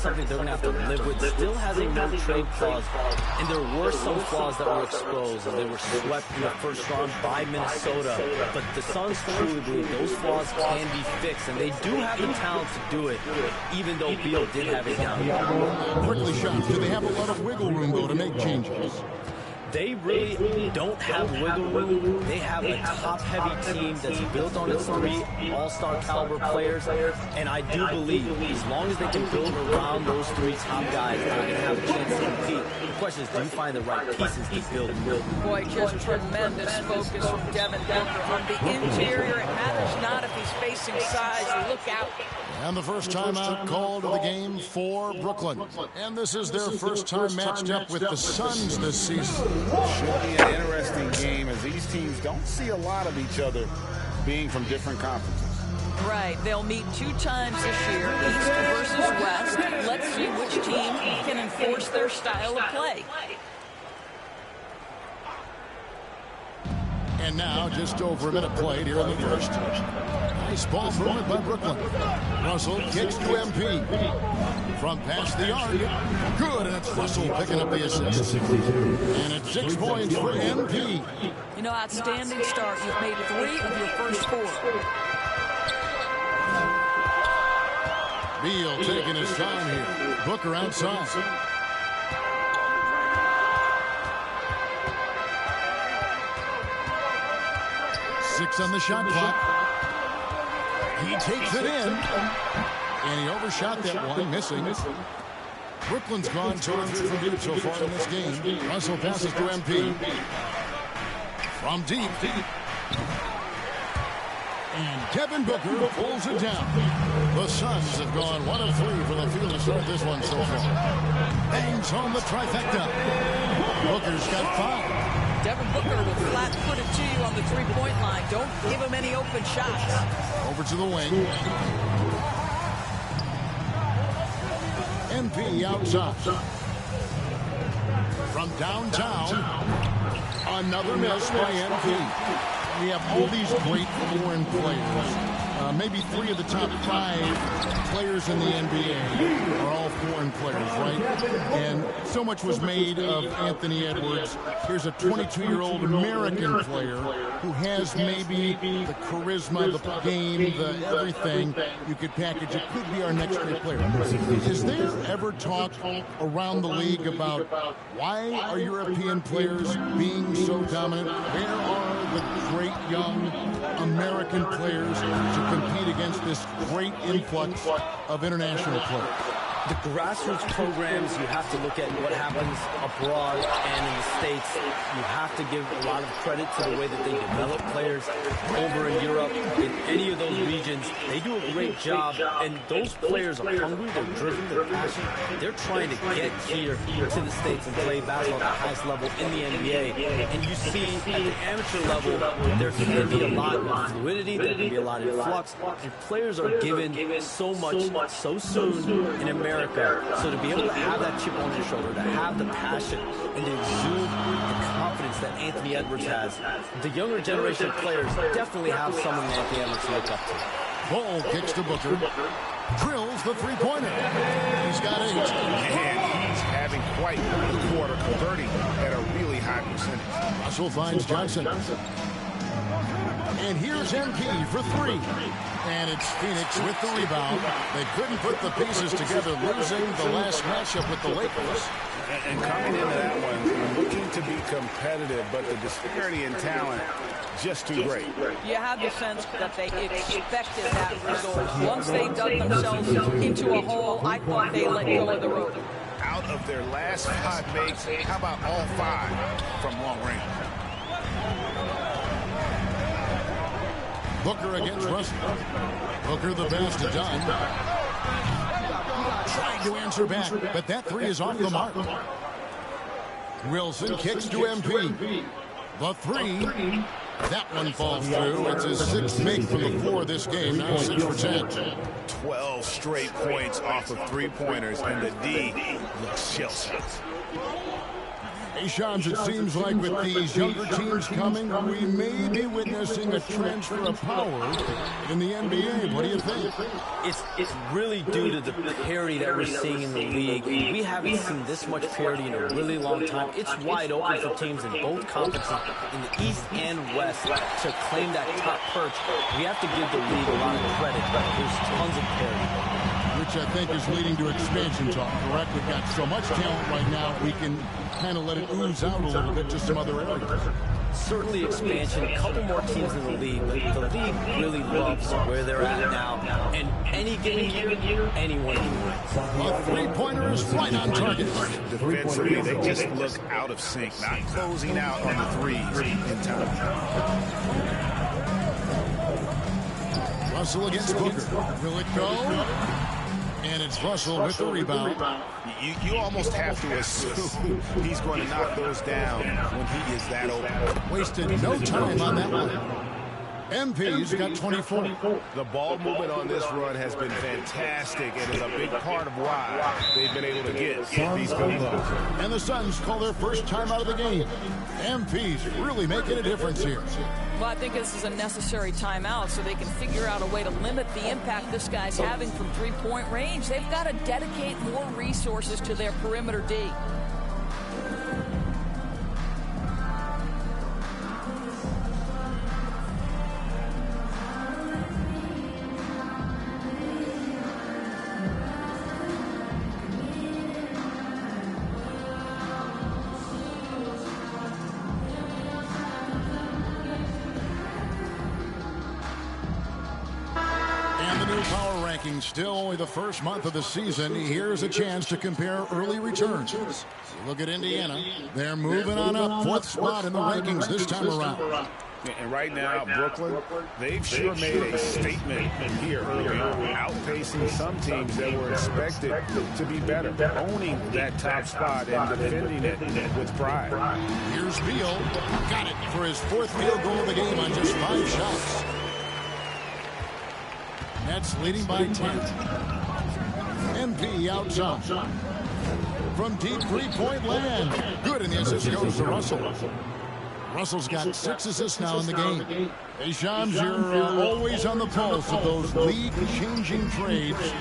something they're going to have to live with. Still has a no-trade clause, and there were some flaws that were exposed, and they were swept in the first round by Minnesota. But the Suns truly believe those flaws can be fixed, and they do have the talent to do it, even though Beal did have a down year. Quickly shots. Do they have a lot of wiggle room, though, to make changes? They really don't have wiggle room. They have a top-heavy team that's built on its 3 all-star caliber players, and I do believe as long as they can build around those 3 top guys, they're going to have a chance to compete. The question is, do you find the right pieces to build? Boy, just tremendous focus from Devin Booker on the interior. It matters not if he's facing size. Look out. And the first timeout called of the game for Brooklyn. And this is their first time matched up with the Suns this season. Should be an interesting game as these teams don't see a lot of each other being from different conferences. Right. They'll meet 2 times this year, East versus West. Let's see which team can enforce their style of play. And now, just over a minute played here in the first. Nice ball movement by Brooklyn. Russell kicks to MP. From past the arc. Good, and it's Russell picking up the assist. And it's 6 points for MP. You know, outstanding start. You've made 3 of your first 4. Beal taking his time here. Booker outside. Six on the shot clock. He takes it in. And he overshot that one, missing. Brooklyn's gone 2 of 3 from deep so far in this game. Russell passes to MP. From deep. And Devin Booker pulls it down. The Suns have gone 1 of 3 from the field to start this one so far. Bangs on the trifecta. Booker's got 5. Devin Booker will flat-foot it to you on the 3-point line. Don't give him any open shots. Over to the wing. MP outside. From downtown. Another miss by MP. We have all these great foreign players. Maybe 3 of the top 5 players in the NBA are all foreign players, right? And so much was made of Anthony Edwards. Here's a 22-year-old American player who has maybe the charisma, the game, the everything you could package. It could be our next great player. Is there ever talk around the league about why are European players being so dominant? Where are the great young American players to compete against this great influx of international players? The grassroots programs, you have to look at what happens abroad and in the States. You have to give a lot of credit to the way that they develop players over in Europe. In any of those regions, they do a great job, and those players are hungry, they're driven, they're passionate. They're trying to get here to the States and play basketball at the highest level in the NBA. And you see at the amateur level, there can be a lot of fluidity, there can be a lot of flux, and players are given so much so soon in America. So to be able to have that chip on your shoulder, to have the passion, and to exude the confidence that Anthony Edwards has, the younger generation of players definitely have someone Anthony Edwards to look up to. Ball kicks to Booker. Drills the 3-pointer. He's got 8. And he's having quite the quarter, converting at a really high percentage. Russell finds Johnson. And here's MP for 3. And it's Phoenix with the rebound. They couldn't put the pieces together, losing the last matchup with the Lakers. And coming into that one, looking to be competitive, but the disparity in talent just too great. You have the sense that they expected that result. Once they dug themselves into a hole, I thought they let go of the rope. Out of their last 5 makes, how about all 5 from long range? Booker against Russell. Booker the pass to Dunn. Trying to answer back, but that 3 is off the mark. Wilson kicks to MP. The 3. That one falls through. It's his 6th make from the floor this game. Now 6 for 10. 12 straight points off of 3-pointers, and the D looks shell-shocked. Hey, Shams, it seems like with these younger teams coming, we may be witnessing a transfer of power in the NBA. What do you think? It's really due to the parity that we're seeing in the league. We haven't seen this much parity in a really long time. It's wide open for teams in both conferences, in the East and West, to claim that top perch. We have to give the league a lot of credit. There's tons of parity. Which I think is leading to expansion talk, correct? We've got so much talent right now, we can kind of let it ooze out a little bit to some other areas. Certainly expansion, a couple more teams in the league, but the league really loves where they're at now. And any given year, anyone can win. A three-pointer is right on target. Defensively, they just look out of sync, not closing out on the threes in time. Russell against Booker. Will it go? And it's Russell with the rebound. You almost have to assume he's going to knock those down when he is that open. Wasted no time on that one. MP's got 24. The ball movement on this run has been fantastic and is a big part of why they've been able to get these good looks. And the Suns call their first time out of the game. MP's really making a difference here. Well, I think this is a necessary timeout so they can figure out a way to limit the impact this guy's having from three-point range. They've got to dedicate more resources to their perimeter D. Still only the first month of the season. Here's a chance to compare early returns. Look at Indiana. They're moving on up. Fourth spot in the rankings this time around. And right now, Brooklyn, they've sure made a statement here early on, outpacing some teams that were expected to be better, owning that top spot and defending it with pride. Here's Beal. Got it for his fourth field goal of the game on just 5 shots. Nets leading by 10. MP outside. From deep three-point land. Good, and the assist goes to Russell. Russell's got 6 assists now in the game. Hey, Shams, you're always on the pulse of those league-changing trades.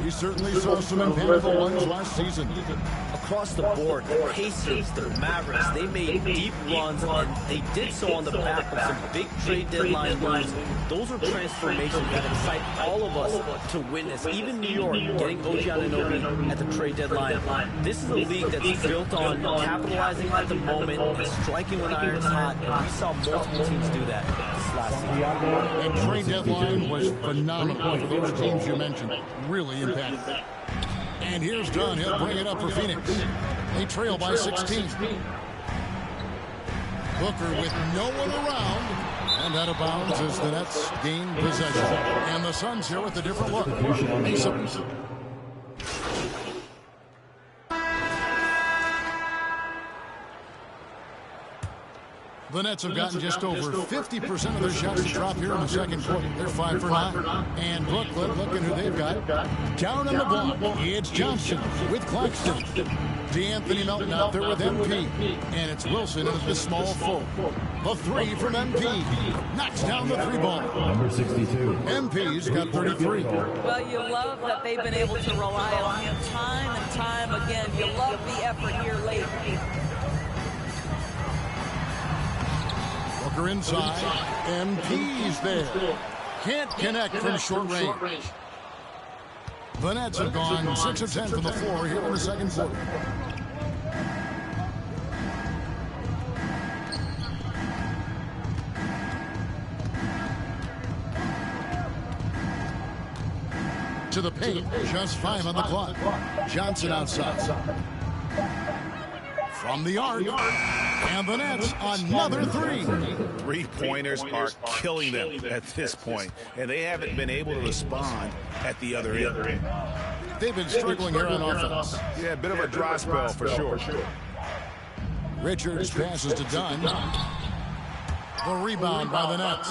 We certainly saw some impactful ones last season. Across the board, the Pacers, the Mavericks, they made deep runs, and they did so on the back of some big trade deadline moves. Those are transformations that excite all of us to witness. Even New York getting OG Anunoby at the trade deadline. This is a league that's built on capitalizing at the moment and striking when iron's hot, and we saw multiple teams do that this last season. And trade deadline was phenomenal for those teams you mentioned. Really impactful. And here's Dunn. He'll bring it up for Phoenix. They trail by 16. Booker with no one around. And out of bounds as the Nets gain possession. And the Suns here with a different look. Mason. The Nets have gotten just over 50% of their shots to drop here in the second quarter. They're 5 for 9. And Brooklyn, looking who they've got. Down on the block, it's Johnson with Claxton. D'Anthony Melton out there with MP. And it's Wilson at the small full. The 3 from MP. Knocks down the 3-ball. Number 62. MP's got 33. Well, you love that they've been able to rely on him time and time again. You love the effort here late. Booker inside. MP's there. Can't connect from short range. The Nets have gone 6 of 10 from the floor here in the second quarter. To the paint, just 5 on the clock. Johnson outside. From the arc, and the Nets, another 3. 3-pointers are killing them at this point, and they haven't been able to respond at the other end. They've been struggling here on offense. Yeah, a bit of a dry spell for sure. Richards passes to Dunn. The rebound by the Nets.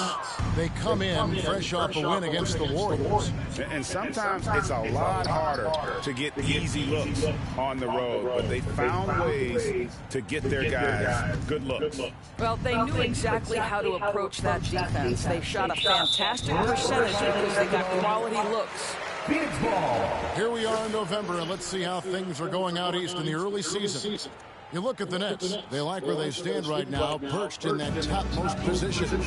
They come in fresh off a win against the Warriors. And sometimes it's a lot harder to get easy looks on the road, but they found ways to get their guys good looks. Well, they knew exactly how to approach that defense. They shot a fantastic percentage because they got quality looks. Here we are in November, and let's see how things are going out east in the early season. You look at the Nets. They like where they stand right now, perched in that topmost position.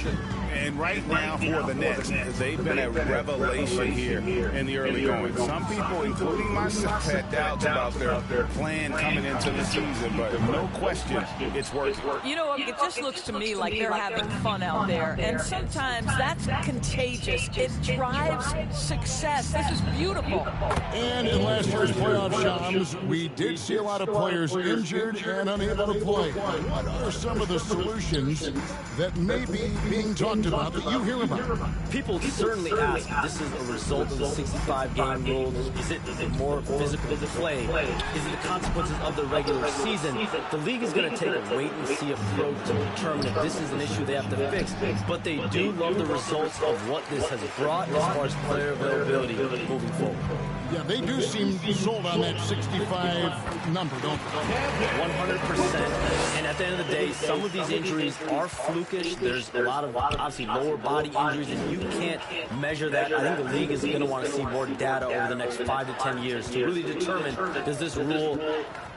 And right now for the Nets, they've been a revelation here in the early going. Some people, including myself, had doubts about their plan coming into the season, but no question, it's working. You know, it just looks to me like they're having fun out there, and sometimes that's contagious. It drives success. This is beautiful. And in last year's playoff Shams, we did see a lot of players injured and unable to play. What are some of the solutions that may be being talked about that you hear about? People certainly ask if this is a result of the 65-game rule. Is it more physical play? Is it the consequences of the regular season? The league is going to take a wait-and-see approach to determine if this is an issue they have to fix. But they do love the results of what this has brought as far as player availability moving forward. Yeah, they do seem sold on that 65 number, don't they? 100%. And at the end of the day, some of these injuries are flukish. There's a lot of, obviously, lower body injuries, and you can't measure that. I think the league is going to want to see more data over the next 5 to 10 years to really determine, does this rule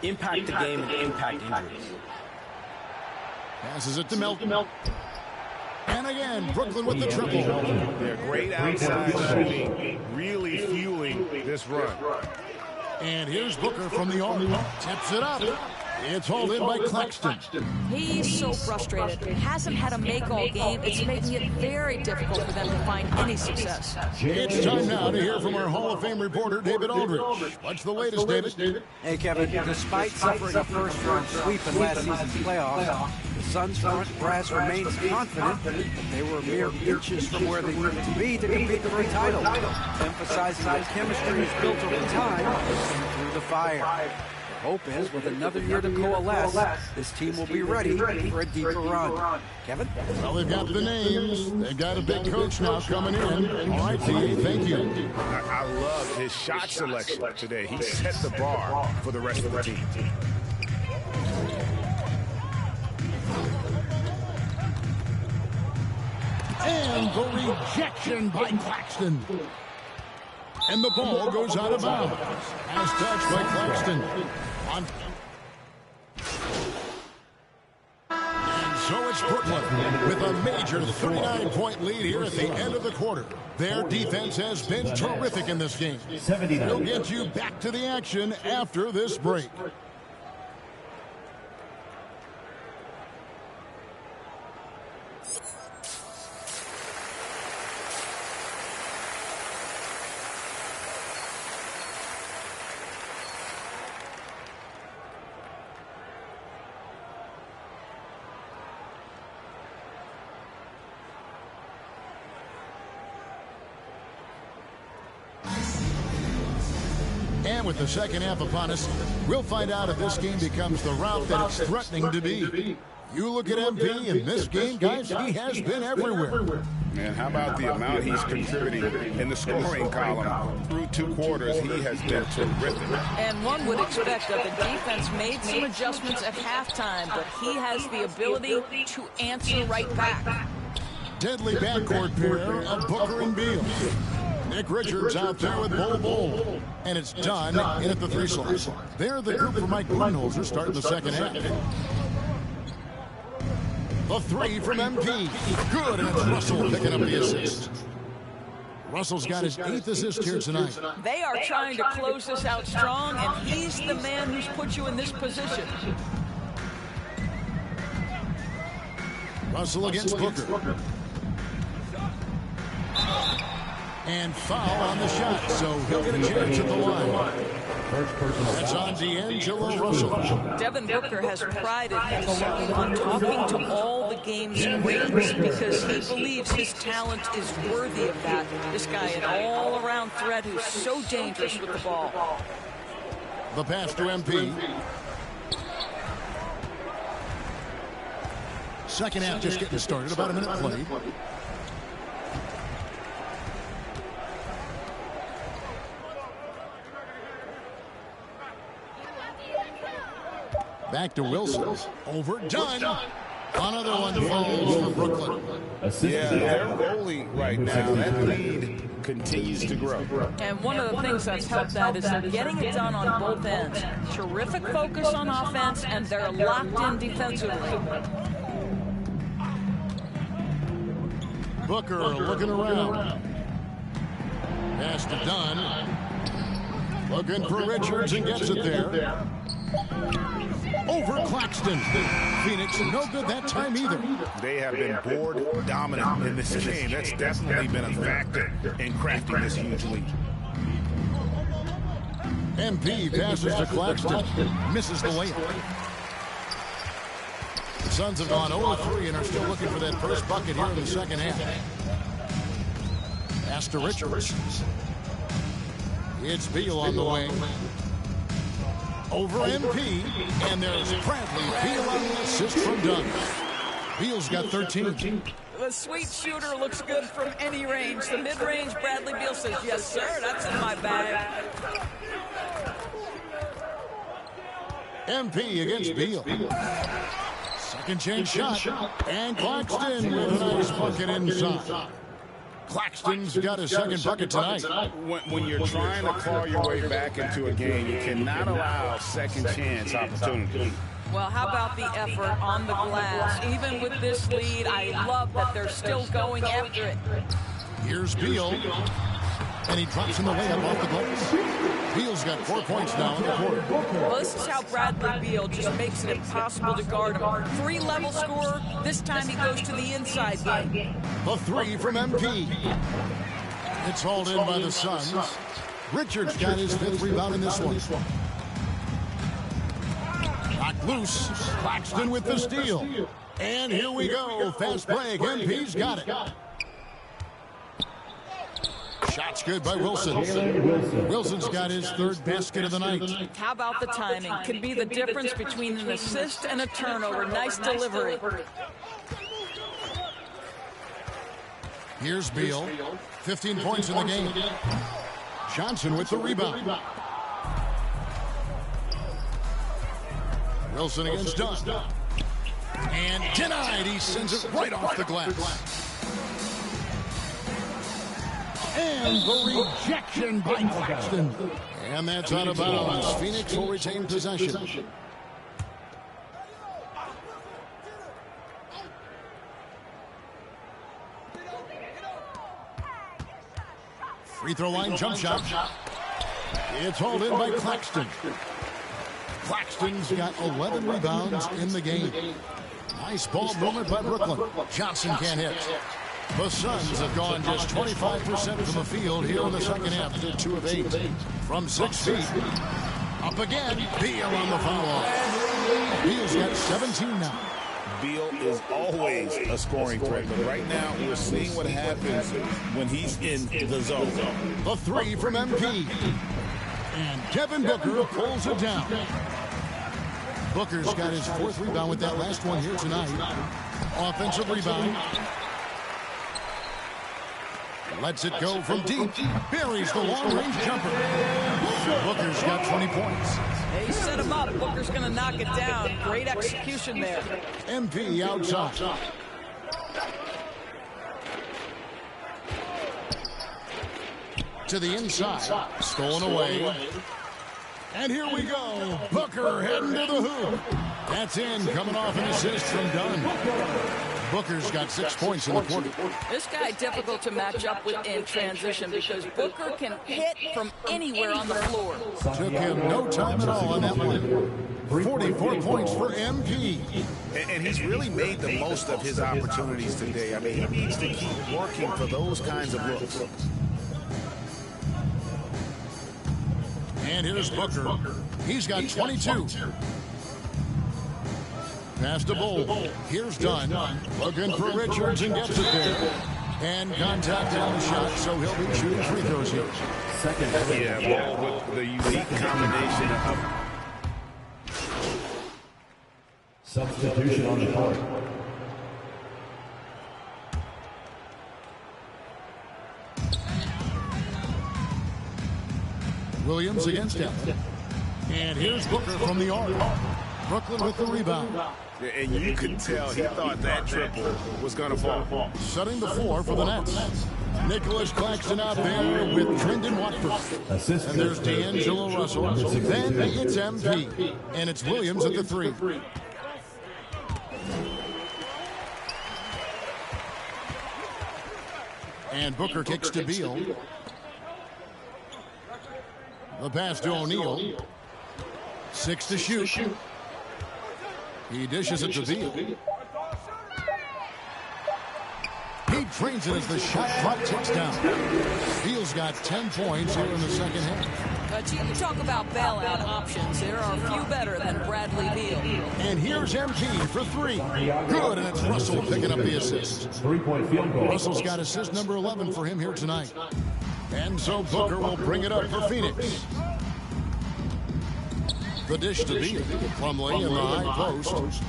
impact the game and impact injuries? Passes it to Melton. And again, Brooklyn with the triple. They're great outside shooting, really fueling this run. And here's Booker from the arc. Tips it up. It's hauled in by Claxton. He's so frustrated. Hasn't had a make-all game. It's making it very difficult for them to find any success. It's time now to hear from our Hall of Fame reporter, David Aldridge. What's the latest, David? Hey, Kevin. Despite suffering a first-round sweep in last season's playoffs, the Suns' front brass remains confident that they were mere inches from where they needed to be to compete the title, emphasizing that chemistry is built over time and through the fire. Hope is, with another year to coalesce, this team will be ready for a deeper run. Kevin? Well, they've got the names. They've got a big coach now coming in. All right, T, thank you. I love his shot selection today. He set the bar for the rest of the team. And the rejection by Claxton. And the ball goes out of bounds. As touched by Claxton. And so it's Brooklyn with a major 39-point lead here at the end of the quarter. Their defense has been terrific in this game. We'll get you back to the action after this break. And with the second half upon us, we'll find out if this game becomes the route that it's threatening to be. You look at MP in this game, guys, he has been everywhere. And how about the amount he's contributing in the scoring column? Through 2 quarters, he has been terrific. And one would expect that the defense made some adjustments at halftime, but he has the ability to answer right back. Deadly backcourt pair of Booker and Beal. Nick Richards out there with Bol. And it's done in at the 3 slot. They're the group for Mike Budenholzer starting the second half. The 3 from MP. Good, and it's Russell picking up the assist. Russell's got his 8th assist here tonight. They are trying to close this out strong, and he's the man who's put you in this position. Russell against Booker. And foul on the shot, so he'll get a chance at the line. That's on D'Angelo Russell. Devin Booker has prided himself on talking to all the game's greats because he believes his talent is worthy of that. This guy, an all-around threat who's so dangerous with the ball. The pass to MP. Second half just getting started. About a minute played. Back to Wilson. Overdone. Another one falls for Brooklyn. Yeah, they're rolling right now. That lead continues to grow. And one of the things that's helped that is they're getting it done on both ends. Terrific focus on offense, and they're locked in defensively. Booker looking around. Pass to Dunn. Looking for Richards and gets it there. Over Claxton. Phoenix no good that time either. They have been board dominant in this game. That's definitely been a factor in crafting this huge lead. MP passes to Claxton. Misses the layup. The Suns have gone 0-3 and are still looking for that first bucket here in the second half. Pass to Richards. It's Beal on the wing. Over MP, and there's Bradley Beal on the assist from Dunn. Beal's got 13. The sweet shooter looks good from any range. The mid-range, Bradley Beal says, yes, sir, that's in my bag. MP against Beal. Second chance shot. And Claxton with a nice bucket inside. Claxton's got his second bucket tonight. When you're trying to claw your way back into a game, you cannot allow second chance opportunities. Well, how about the effort on the glass? Even with this lead, I love that they're still going after it. Here's Beal. And he drops in the layup off the glass. Beal's got 4 points now in the quarter. Well, this is how Bradley Beal just makes it impossible to guard him. Three-level scorer. This time he goes to the inside game. A three from MP. It's hauled in by the Suns. Richards got his fifth rebound in this one. Knocked loose. Claxton with the steal. And here we go. Fast break. MP's got it. Shot's good by Wilson. Wilson's got his third basket of the night. How about the timing? Can be the difference between an assist and a turnover. Nice delivery. Here's Beal. 15 points in the game. Johnson with the rebound. Wilson against Dunn. And denied. He sends it right off the glass. And the rejection by Claxton. And that's out of bounds. Phoenix will retain possession. Free throw line jump shot. It's hauled in by Claxton. Claxton's got 11 rebounds in the game. Nice ball movement by Brooklyn. Johnson can't hit. The Suns have gone just 25% from the field here in the second half. They're 2 of 8 from 6 feet. Up again. Beal on the foul line. Beal's got 17 now. Beal is always a scoring threat, but right now we're seeing what happens when he's in the zone. The three from MP. And Devin Booker pulls it down. Booker's got his 4th rebound with that last one here tonight. Offensive rebound. Lets it go from deep. Buries the long-range jumper. Booker's got 20 points. They set him up. Booker's going to knock it down. Great execution there. MP outside. To the inside. Stolen away. And here we go. Booker heading to the hoop. That's in. Coming off an assist from Dunn. Booker's got 6 points in the quarter. This guy difficult to match up with in transition because Booker can hit from anywhere on the floor. Took him no time at all on that one. 44 points for MP. And he's really made the most of his opportunities today. I mean, he needs to keep working for those kinds of looks. And here's Booker. He's got 22. Pass to Bull. Here's Dunn. Looking for Richards and gets it there. And contact on the shot, so he'll be shooting free throws here. Yeah, Bull with the unique combination of... Substitution on the court. Williams against Allen. And here's Booker from the arc. Brooklyn with the rebound. And you could tell he thought that triple was going to fall. Setting the floor for the Nets. Nicholas Claxton out there with Trendon Watford. And there's D'Angelo Russell. Then it's MP. And it's Williams at the 3. And Booker kicks to Beal. The pass to O'Neal. 6 to shoot. He dishes it to Beal. He trains it as the shot clock ticks down. Beal's got 10 points here in the second half. But you talk about bailout options. There are few better than Bradley Beal. And here's MP for 3. Good, and it's Russell picking up the assist. 3-point field goal. Russell's got assist number 11 for him here tonight. And so Booker will bring it up for Phoenix. The dish to Beal. Plumlee in the high post.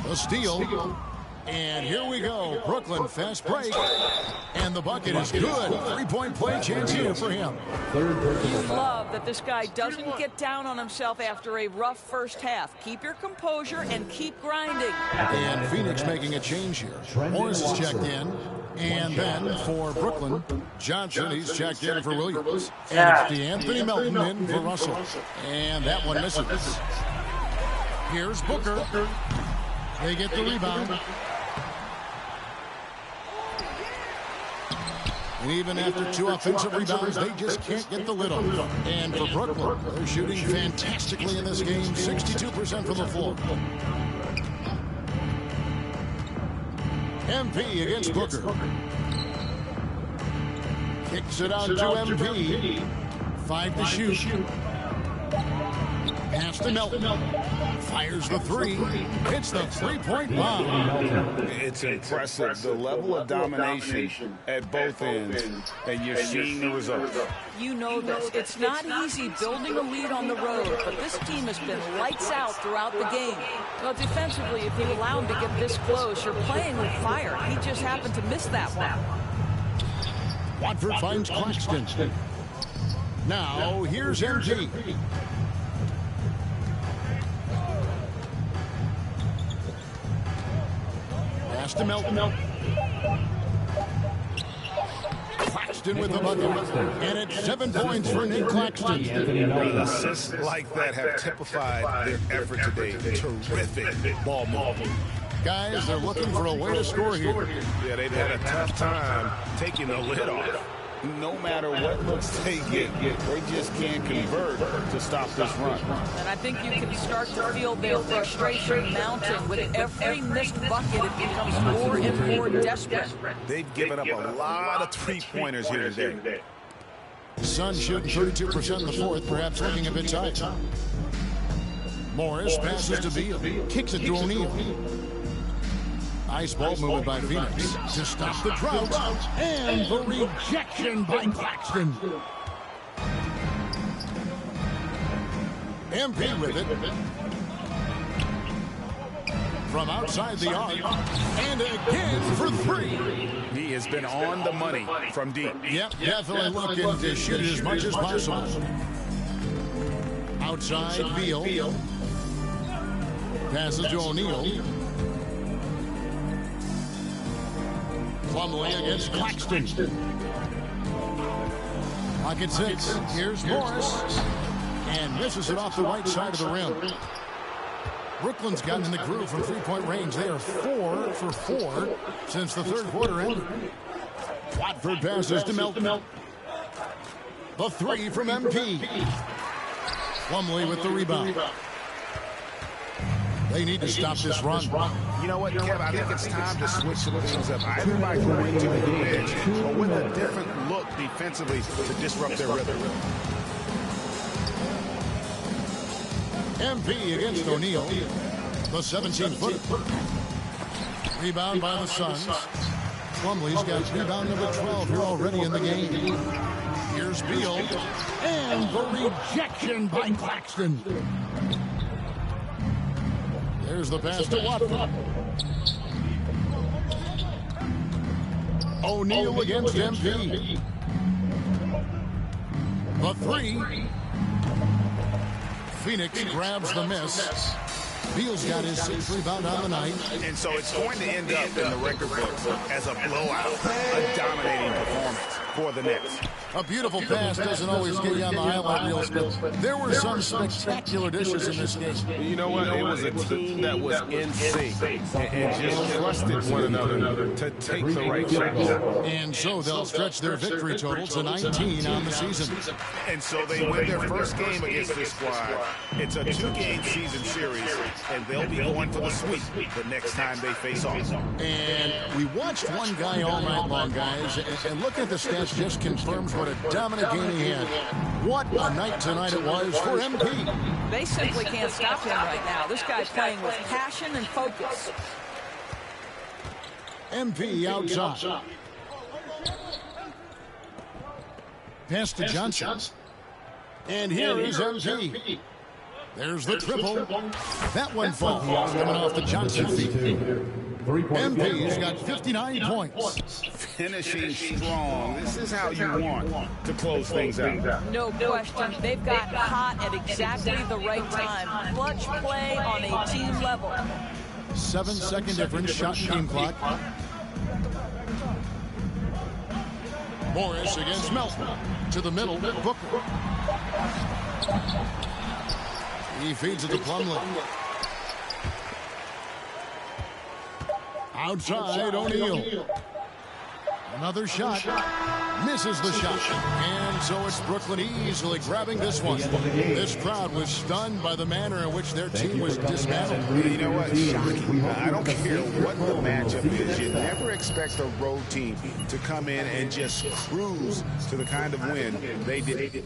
A steal. And here we go. Brooklyn fast break. And the bucket is good. 3-point play chance here for him. You love that this guy doesn't get down on himself after a rough first half. Keep your composure and keep grinding. And Phoenix making a change here. Morris is checked in. And then for Brooklyn, Johnson, he's checked in for Williams. And it's DeAnthony Melton in for Russell. And that one misses. Here's Booker. They get the rebound. And even after 2 offensive rebounds, they just can't get the lid on it. And for Brooklyn, they're shooting fantastically in this game, 62% from the floor. MP against Booker. Kicks it out to MP. 5 to shoot. Pass to Melton. Fires the 3. Hits the 3-point bomb. It's impressive, the level of domination at both ends, and you're seeing the results. You know this. It's not easy building a lead on the road, but this team has been lights out throughout the game. Well, defensively, if you allow him to get this close, you're playing with fire. He just happened to miss that one. Watford finds Claxton. Now, here's MG. Pass to Melton. Claxton with the bucket. And it's 7 points for Nick Claxton. Assists like that have typified their effort today. Terrific ball movement. Guys, they're looking for a way to score here. Yeah, they've had a tough time taking the lid off. No matter what looks they get, they just can't convert to stop this run. And I think you can start to feel their frustration mounting. With every missed bucket, it becomes more and more desperate. They've given up a lot of three-pointers here today. Suns shooting 32% in the fourth, perhaps looking a bit tight. Morris passes to Beal. Kicks it to O'Neal. Nice ball movement by Phoenix to stop the drought. And the rejection by Claxton. MP with it. From outside the arc. And again for 3. He has been on the money from deep. Yep, definitely looking to shoot as much as possible. Outside Beal. Passes to O'Neal. Plumlee against Claxton. Pocket 6. Here's Morris. And misses it off the right side of the rim. Brooklyn's gotten in the groove from 3-point range. They are 4 for 4 since the third quarter ended. Watford passes to Melton. The 3 from MP. Plumlee with the rebound. They need to stop this run. You know what, Kev? I think it's time to switch things up. Either by going to the bench or with a different look defensively to disrupt their rhythm. MP against O'Neal. The 17-footer. Rebound by the Suns. Plumlee's got rebound number 12 here already in the game. Here's Beal. And the rejection by Claxton. There's the pass to Watford. O'Neal against MP. The three. Phoenix grabs the miss. Beal's got his 6th rebound on the night. And so it's going to end up in the record books as a blowout, a dominating performance for the Nets. A beautiful pass doesn't always get you on the highlight reels, but there were some spectacular dishes in this game. You know what? It was a team that was in sync and just trusted one another to take the right shots. And so they'll stretch their victory total to 19 on the season. And so they win their first game against this squad. It's a 2-game season series, and they'll be going for the sweep the next time they face off. And we watched one guy all night long, guys, and looking at the stats just confirms what a dominant game he had. What a night tonight it was for MP. They simply can't stop him right now. This guy's playing with passion and focus. MP outside. Pass to Johnson. And here is MP. There's the triple. That one falls coming off the Johnson feet. MP's got 59 points. Finishing strong. This is how you want to close things out. No question. They've got hot at exactly the right time. Clutch play on a team level. 7-second difference, shot game clock. Morris against Melton. To the middle, Booker. He feeds it to Plumlee. Outside, O'Neal. Another shot. Misses the shot. And so it's Brooklyn easily grabbing this one. This crowd was stunned by the manner in which their team was dismantled. You know what? Shocking. I don't care what the matchup is. You never expect a road team to come in and just cruise to the kind of win they did.